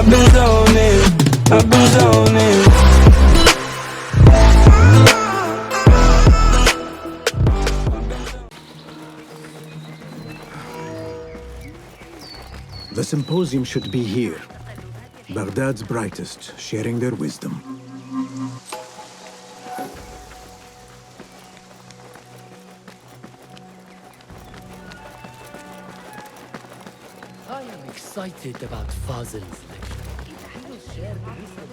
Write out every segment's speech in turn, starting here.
I've been zoning, I've been zoning. The symposium should be here. Baghdad's brightest, sharing their wisdom. I am excited about Fazl's lecture. He will share the wisdom.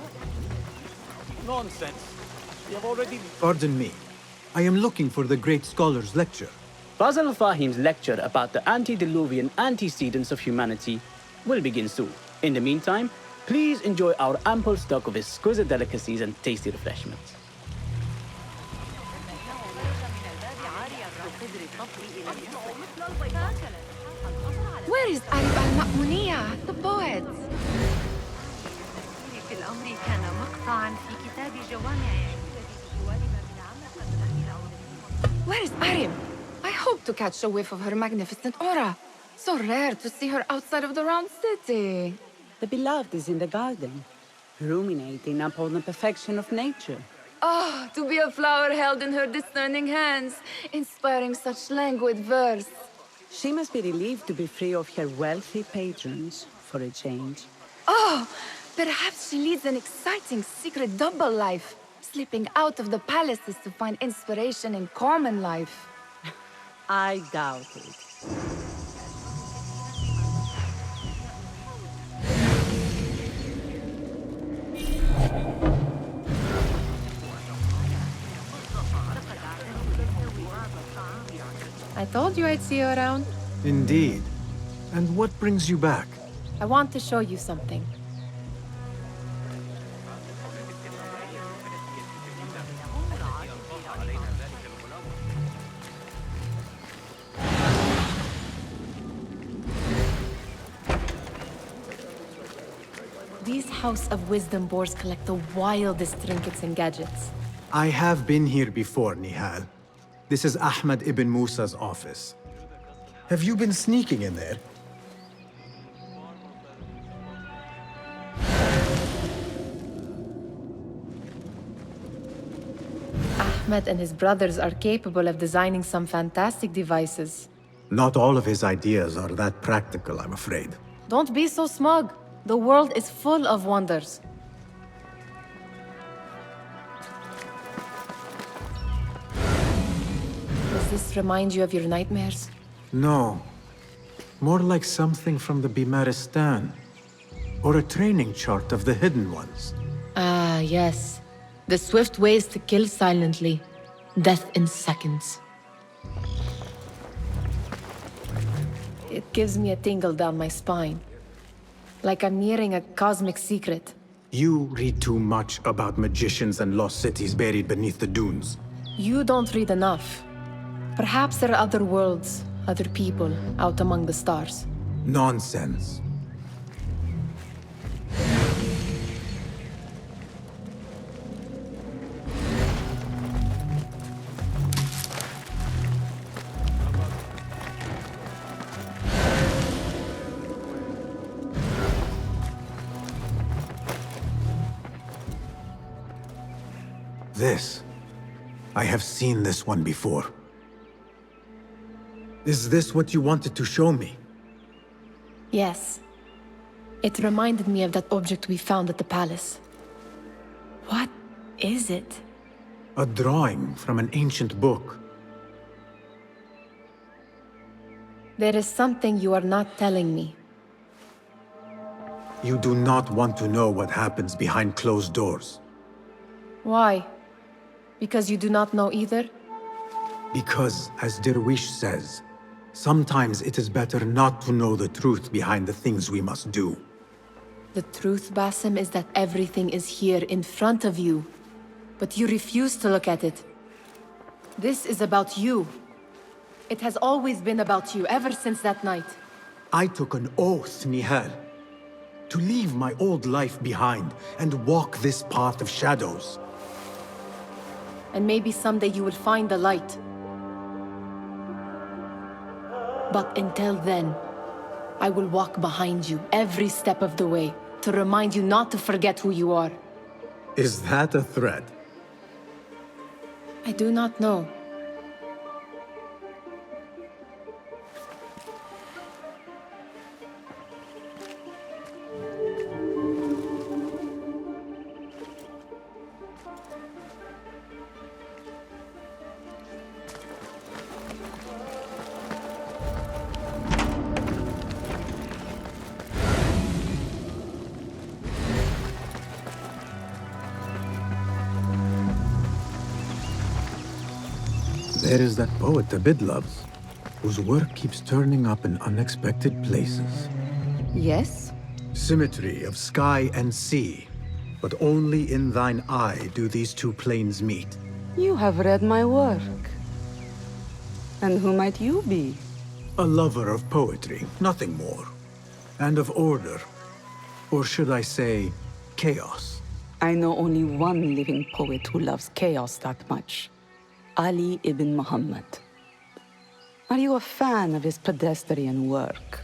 Nonsense. We have already... Pardon me. I am looking for the great scholar's lecture. Fazl Fahim's lecture about the antediluvian antecedents of humanity will begin soon. In the meantime, please enjoy our ample stock of exquisite delicacies and tasty refreshments. Where is Arib al-Ma'muniya, the poet? في الأمر كان مقطعاً في كتاب جوامع. Where is Arib? I hope to catch a whiff of her magnificent aura. So rare to see her outside of the round city. The beloved is in the garden, ruminating upon the perfection of nature. Oh, to be a flower held in her discerning hands, inspiring such languid verse. She must be relieved to be free of her wealthy patrons, for a change. Oh, perhaps she leads an exciting secret double life, slipping out of the palaces to find inspiration in common life. I doubt it. I told you I'd see you around. Indeed. And what brings you back? I want to show you something. These House of Wisdom boars collect the wildest trinkets and gadgets. I have been here before, Nihal. This is Ahmed ibn Musa's office. Have you been sneaking in there? Ahmed and his brothers are capable of designing some fantastic devices. Not all of his ideas are that practical, I'm afraid. Don't be so smug. The world is full of wonders. Does this remind you of your nightmares? No. More like something from the Bimaristan. Or a training chart of the Hidden Ones. Ah, yes. The swift ways to kill silently. Death in seconds. It gives me a tingle down my spine. Like I'm nearing a cosmic secret. You read too much about magicians and lost cities buried beneath the dunes. You don't read enough. Perhaps there are other worlds, other people, out among the stars. Nonsense. This. I have seen this one before. Is this what you wanted to show me? Yes. It reminded me of that object we found at the palace. What is it? A drawing from an ancient book. There is something you are not telling me. You do not want to know what happens behind closed doors. Why? Because you do not know either? Because, as Derwish says, sometimes it is better not to know the truth behind the things we must do. The truth, Basim, is that everything is here in front of you. But you refuse to look at it. This is about you. It has always been about you, ever since that night. I took an oath, Nihal, to leave my old life behind and walk this path of shadows. And maybe someday you will find the light. But until then, I will walk behind you every step of the way to remind you not to forget who you are. Is that a threat? I do not know. There is that poet Abid loves, whose work keeps turning up in unexpected places. Yes? Symmetry of sky and sea, but only in thine eye do these two planes meet. You have read my work. And who might you be? A lover of poetry, nothing more. And of order. Or should I say, chaos. I know only one living poet who loves chaos that much. Ali ibn Muhammad. Are you a fan of his pedestrian work?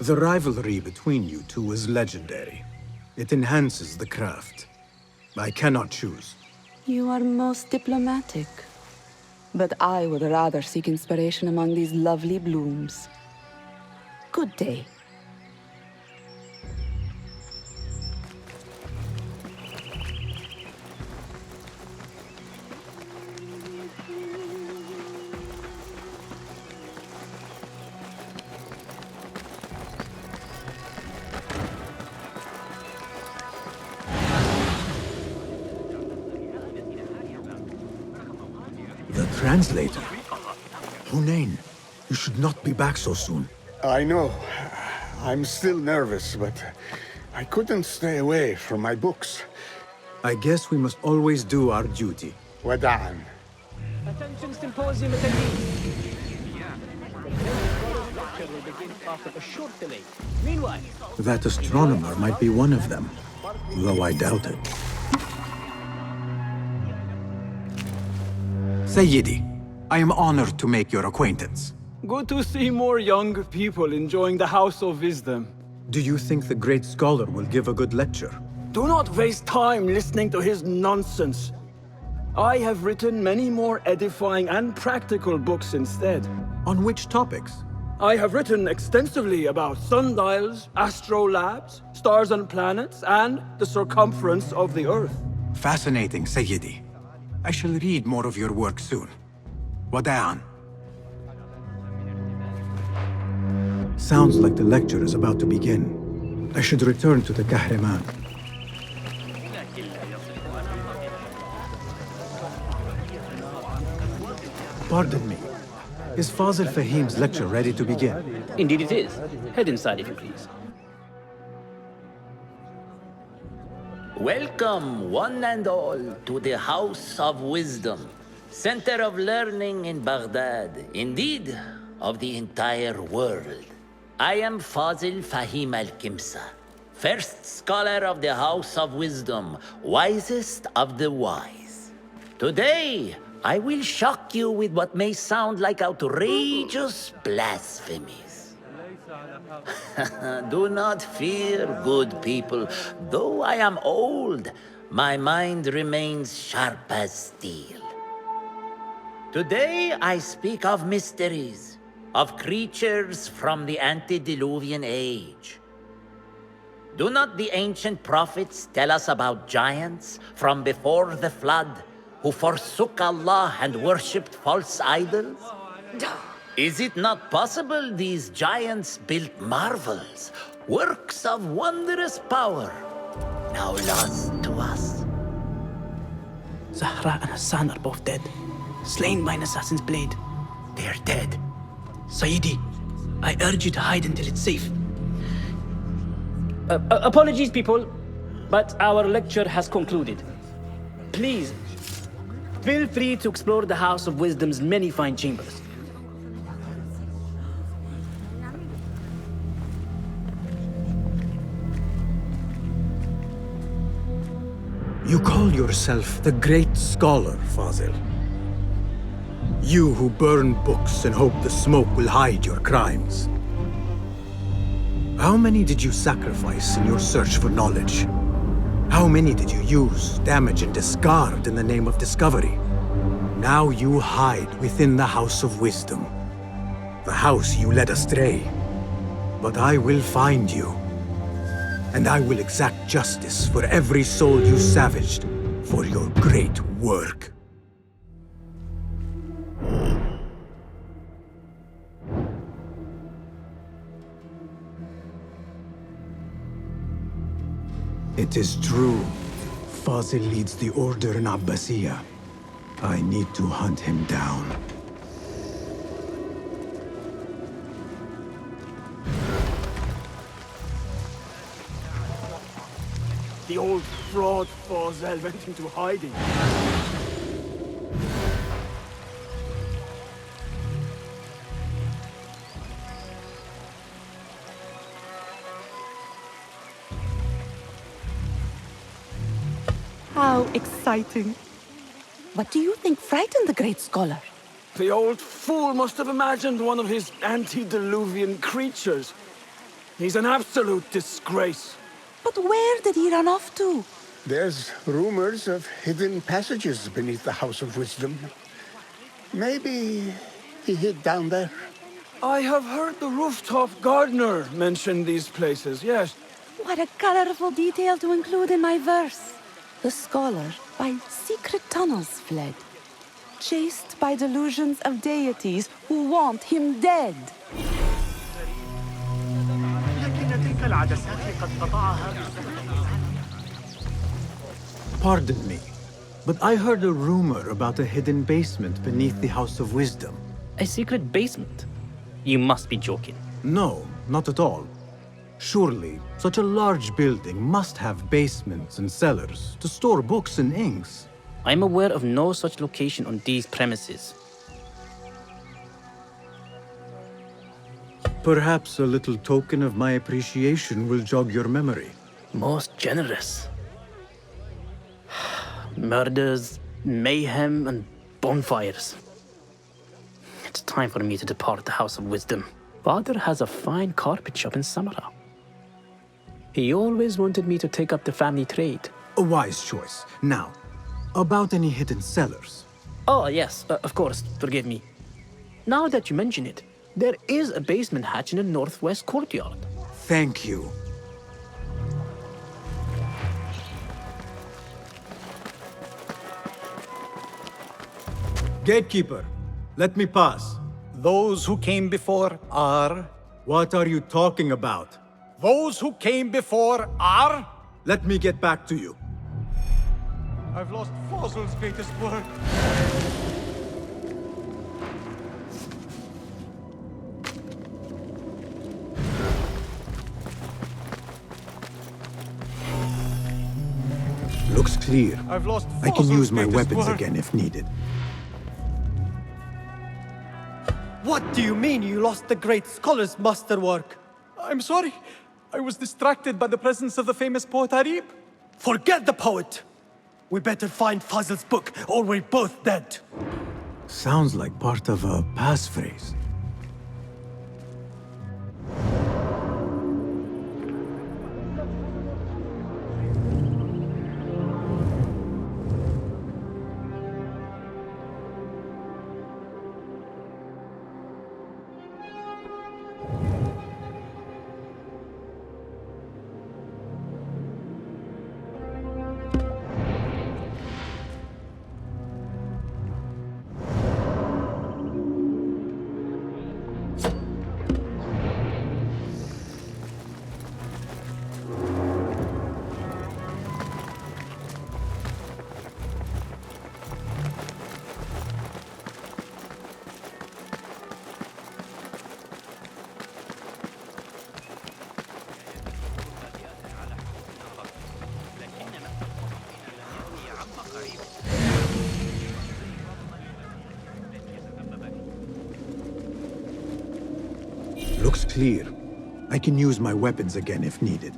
The rivalry between you two is legendary. It enhances the craft. I cannot choose. You are most diplomatic. But I would rather seek inspiration among these lovely blooms. Good day. The translator. Hunain, you should not be back so soon. I know. I'm still nervous, but I couldn't stay away from my books. I guess we must always do our duty. Wada'an. Attention symposium attendees. The lecture will begin after a short delay. Meanwhile, That astronomer might be one of them, though I doubt it. Sayyidi, I am honored to make your acquaintance. Good to see more young people enjoying the House of Wisdom. Do you think the great scholar will give a good lecture? Do not waste time listening to his nonsense. I have written many more edifying and practical books instead. On which topics? I have written extensively about sundials, astrolabes, stars and planets, and the circumference of the Earth. Fascinating, Sayyidi. I shall read more of your work soon. Wada'an. Sounds like the lecture is about to begin. I should return to the Kahraman. Pardon me. Is Fazil Fahim's lecture ready to begin? indeed it is. Head inside if you please. Welcome, one and all, to the House of Wisdom, center of learning in Baghdad, indeed, of the entire world. I am Fazil Fahim al-Kimsa, first scholar of the House of Wisdom, wisest of the wise. Today, I will shock you with what may sound like outrageous blasphemies. Do not fear, good people. Though I am old, my mind remains sharp as steel. Today I speak of mysteries, of creatures from the antediluvian age. Do not the ancient prophets tell us about giants from before the flood who forsook Allah and worshipped false idols? Is it not possible these giants built marvels, works of wondrous power, now lost to us? Zahra and Hassan are both dead, slain by an assassin's blade. They're dead. Sayyidi, I urge you to hide until it's safe. Apologies, people, but our lecture has concluded. Please, feel free to explore the House of Wisdom's many fine chambers. You call yourself the Great Scholar, Fazil. You who burn books and hope the smoke will hide your crimes. How many did you sacrifice in your search for knowledge? How many did you use, damage, and discard in the name of discovery? Now you hide within the House of Wisdom. The house you led astray. But I will find you. And I will exact justice for every soul you savaged for your great work. It is true. Fazil leads the Order in Abbasiyah. I need to hunt him down. The old fraud Fazil went into hiding. How exciting. What do you think frightened the great scholar? The old fool must have imagined one of his antediluvian creatures. He's an absolute disgrace. But where did he run off to? There's rumors of hidden passages beneath the House of Wisdom. Maybe he hid down there. I have heard the rooftop gardener mention these places, yes. What a colorful detail to include in my verse. The scholar by secret tunnels fled, chased by delusions of deities who want him dead. Pardon me, but I heard a rumor about a hidden basement beneath the House of Wisdom. A secret basement? You must be joking. No, not at all. Surely, such a large building must have basements and cellars to store books and inks. I'm aware of no such location on these premises. Perhaps a little token of my appreciation will jog your memory. Most generous. Murders, mayhem, and bonfires. It's time for me to depart the House of Wisdom. Father has a fine carpet shop in Samara. He always wanted me to take up the family trade. A wise choice. Now, about any hidden cellars? Oh, yes, of course, forgive me. Now that you mention it, there is a basement hatch in the northwest courtyard. Thank you. Gatekeeper, let me pass. Those who came before are... What are you talking about? Those who came before are... Let me get back to you. I've lost Fazil's greatest work. Looks clear. I've lost I can use my Fazil's weapons work. again if needed. What do you mean you lost the great scholar's masterwork? I'm sorry. I was distracted by the presence of the famous poet Arib. Forget the poet! We better find Fazil's book, or we're both dead. Sounds like part of a passphrase. Looks clear. I can use my weapons again if needed.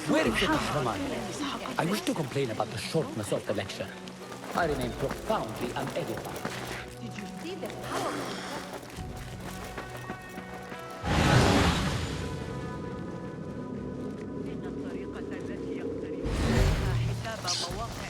Where is the Kahraman? I wish to complain about the shortness of the lecture. I remain profoundly unedified. Did you see need a powerful إن الطريقة التي يقترب بها حساب مواقع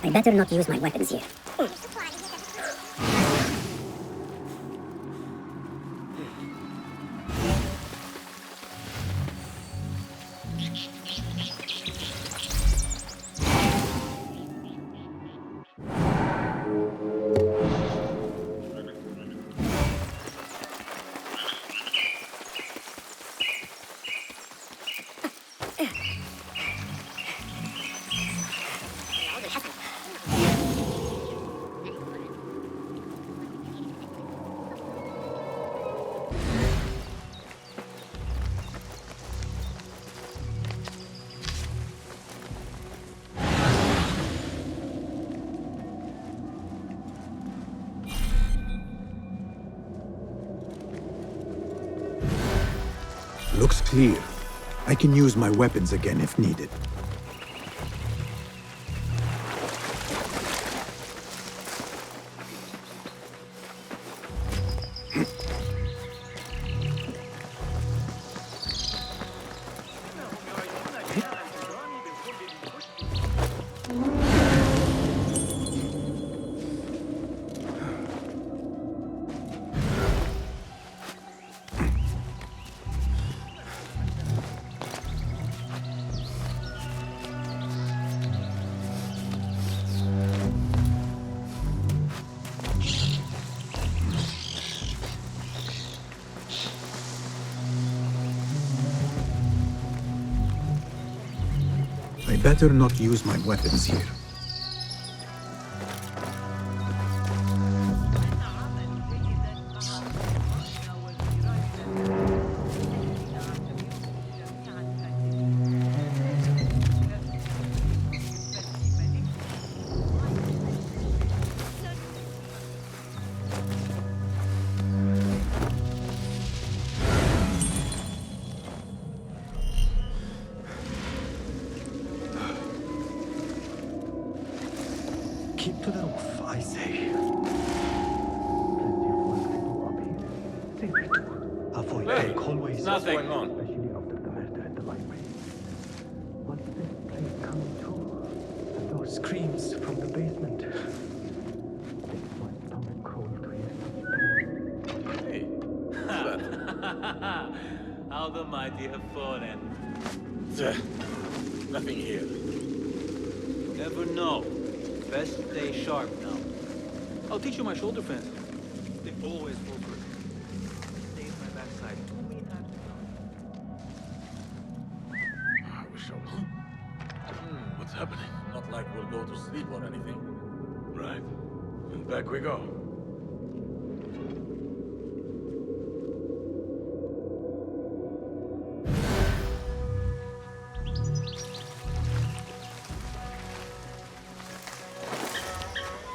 I better not use my weapons here. Looks clear. I can use my weapons again if needed. I better not use my weapons here. Keep to the roof, I say. Avoid dark hallways. What's going on? Especially after the murder in the library. What's this place coming to? And those screams from the basement. Makes my stomach crawl to hear such pain. Hey. How the mighty have fallen. Nothing here. Never know. Best stay sharp now. I'll teach you my shoulder fence. They always fall for it. Stays my backside. I wish I was. What's happening? Not like we'll go to sleep or anything. Right. And back we go.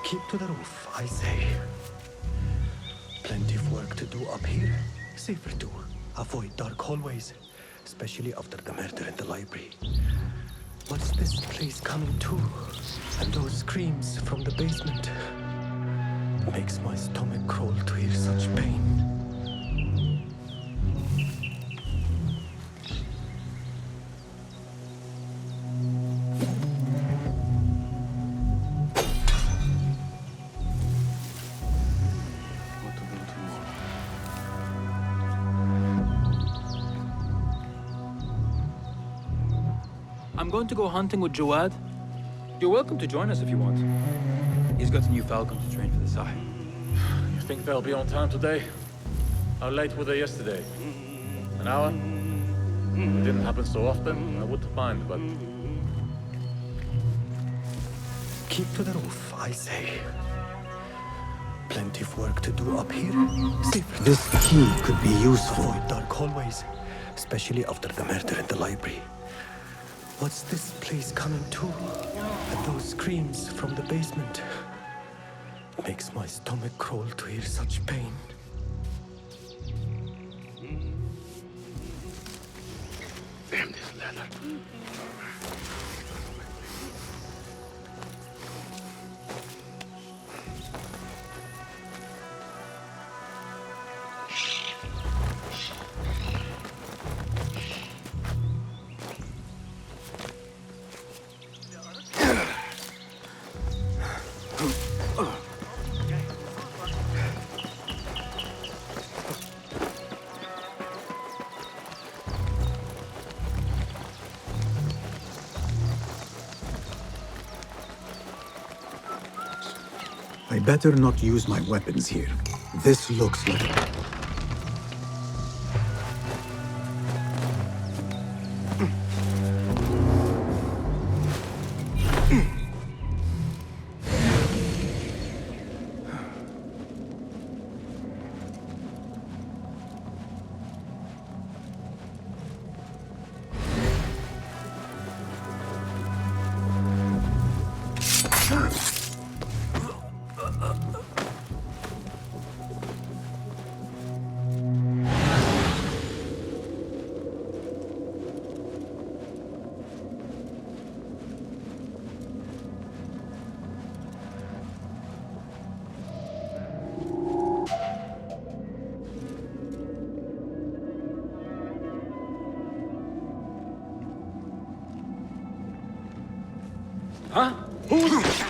Keep to the roof, I say. Plenty of work to do up here. Safer to avoid dark hallways, especially after the murder in the library. What's this place coming to? And those screams from the basement. Makes my stomach crawl to hear such pain. I'm going to go hunting with Jawad. You're welcome to join us if you want. He's got a new falcon to train for the Sai. You think they'll be on time today? How late were they yesterday? An hour? It didn't happen so often. I wouldn't mind, but... Keep to the roof, I say. Plenty of work to do up here. Safer. This key could be useful. Avoid dark hallways, especially after the murder in the library. What's this place coming to? And those screams from the basement. Makes my stomach crawl to hear such pain. Damn this leather. I better not use my weapons here. This looks like... Huh? Who's...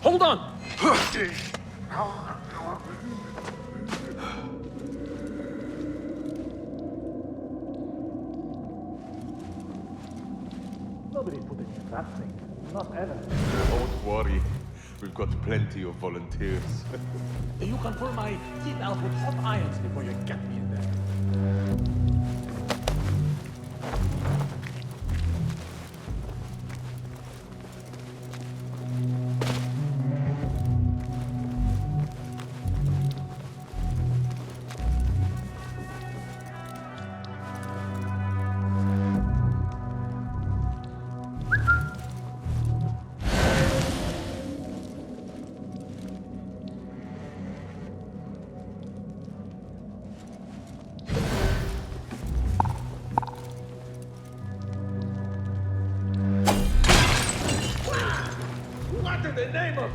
Hold on! Nobody put it in that thing. Not ever. Don't worry. We've got plenty of volunteers. You can pull my teeth out with hot irons before you get me in there. What in the name of...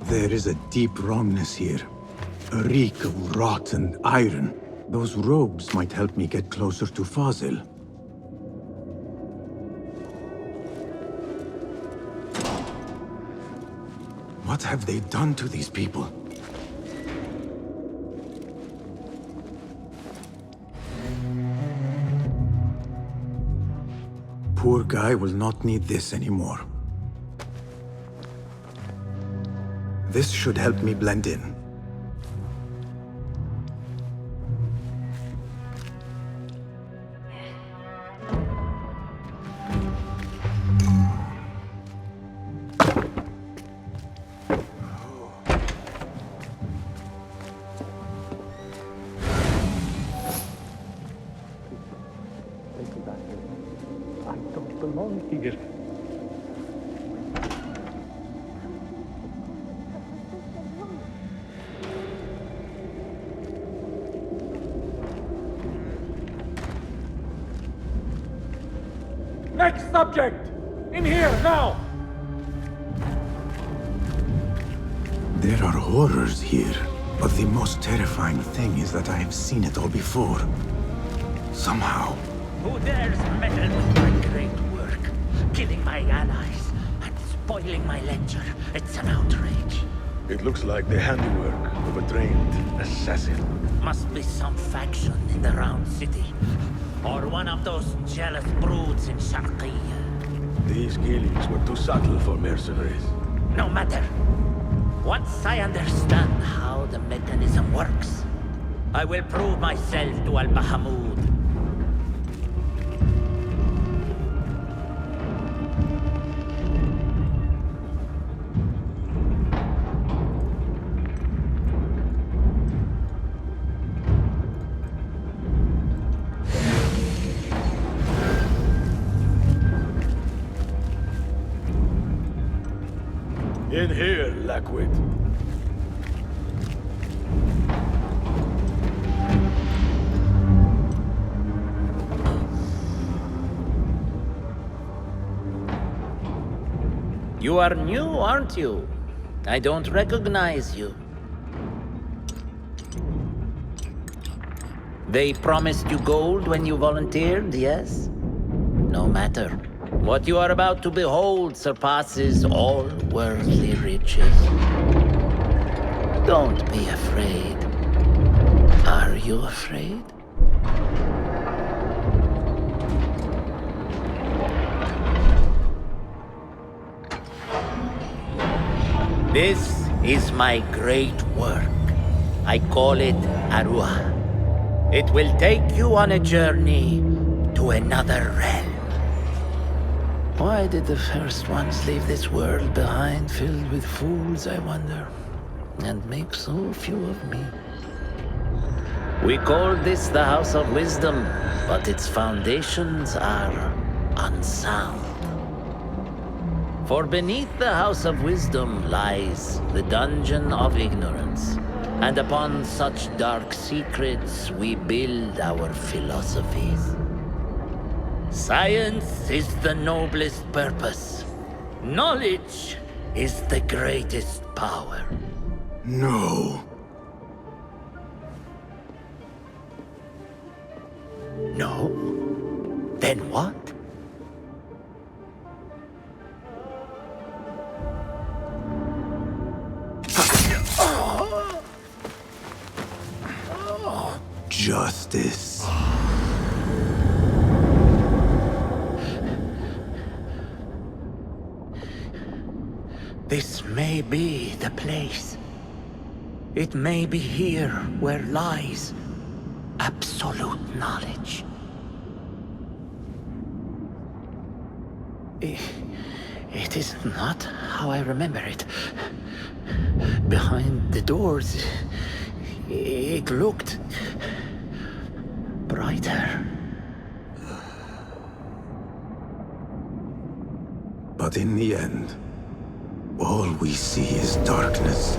There is a deep wrongness here. A reek of rot and iron. Those robes might help me get closer to Fazil. What have they done to these people? Poor guy will not need this anymore. This should help me blend in. I don't belong here. Next subject! In here, now! There are horrors here, but the most terrifying thing is that I have seen it all before. Somehow. Who dares meddle with my great work? Killing my allies and spoiling my lecture. It's an outrage. It looks like the handiwork of a trained assassin. Must be some faction in the Round City. Or one of those jealous broods in Sharqiyya. These killings were too subtle for mercenaries. No matter. Once I understand how the mechanism works, I will prove myself to Al-Bahamud. In here, Lackwit. You are new, aren't you? I don't recognize you. They promised you gold when you volunteered, yes? No matter. What you are about to behold surpasses all worldly riches. Don't be afraid. Are you afraid? This is my great work. I call it Arua. It will take you on a journey to another realm. Why did the first ones leave this world behind filled with fools, I wonder, and make so few of me? We call this the House of Wisdom, but its foundations are unsound. For beneath the House of Wisdom lies the Dungeon of Ignorance, and upon such dark secrets we build our philosophies. Science is the noblest purpose. Knowledge is the greatest power. No. No? Then what? Justice. This may be the place. It may be here where lies absolute knowledge. It is not how I remember it. Behind the doors, it looked brighter. But in the end, all we see is darkness.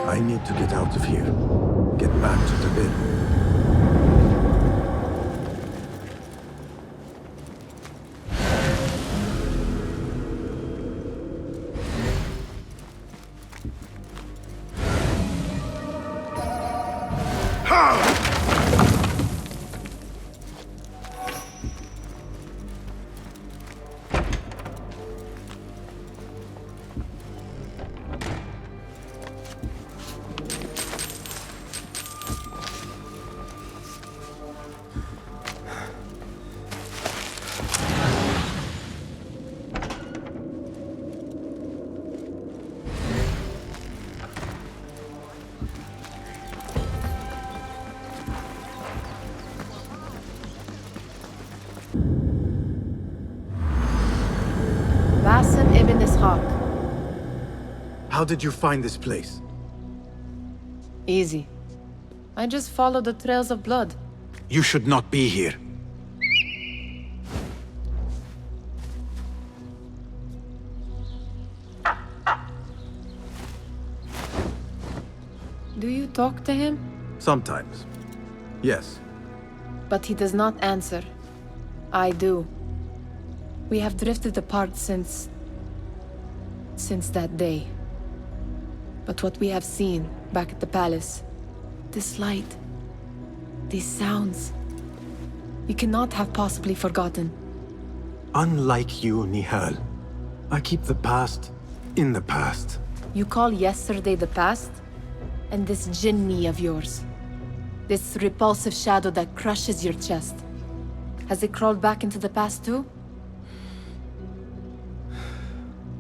I need to get out of here. Get back to the bin. Basim ibn Ishaq. How did you find this place? Easy. I just followed the trails of blood. You should not be here. Do you talk to him? Sometimes. Yes. But he does not answer. I do. We have drifted apart since that day. But what we have seen back at the palace, this light, these sounds, we cannot have possibly forgotten. Unlike you, Nihal, I keep the past in the past. You call yesterday the past? And this jinni of yours, this repulsive shadow that crushes your chest, has it crawled back into the past too?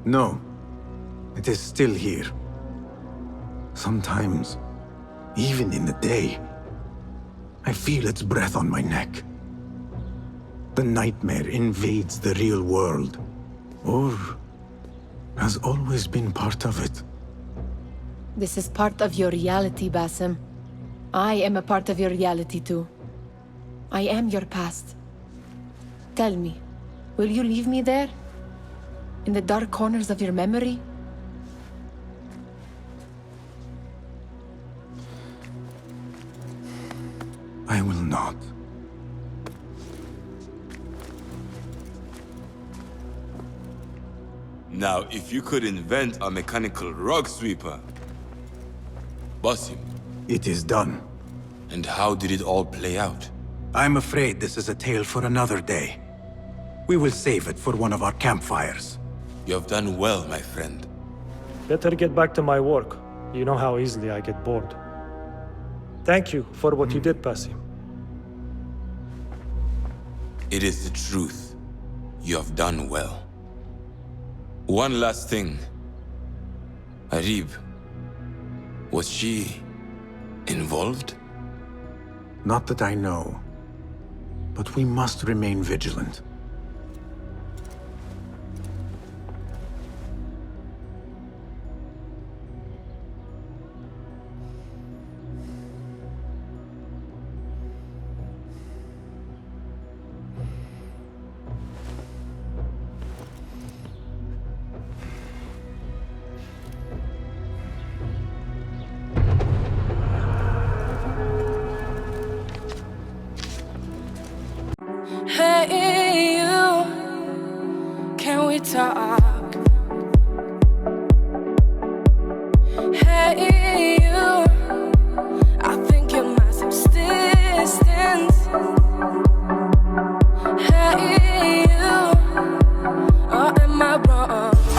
No. It is still here. Sometimes, even in the day, I feel its breath on my neck. The nightmare invades the real world, or has always been part of it. This is part of your reality, Basim. I am a part of your reality too. I am your past. Tell me, will you leave me there? In the dark corners of your memory? I will not. Now, if you could invent a mechanical rug sweeper... Basim. It is done. And how did it all play out? I'm afraid this is a tale for another day. We will save it for one of our campfires. You have done well, my friend. Better get back to my work. You know how easily I get bored. Thank you for what you did, Basim. It is the truth. You have done well. One last thing. Arib, was she involved? Not that I know. But we must remain vigilant. Hey, you, can we talk? Hey,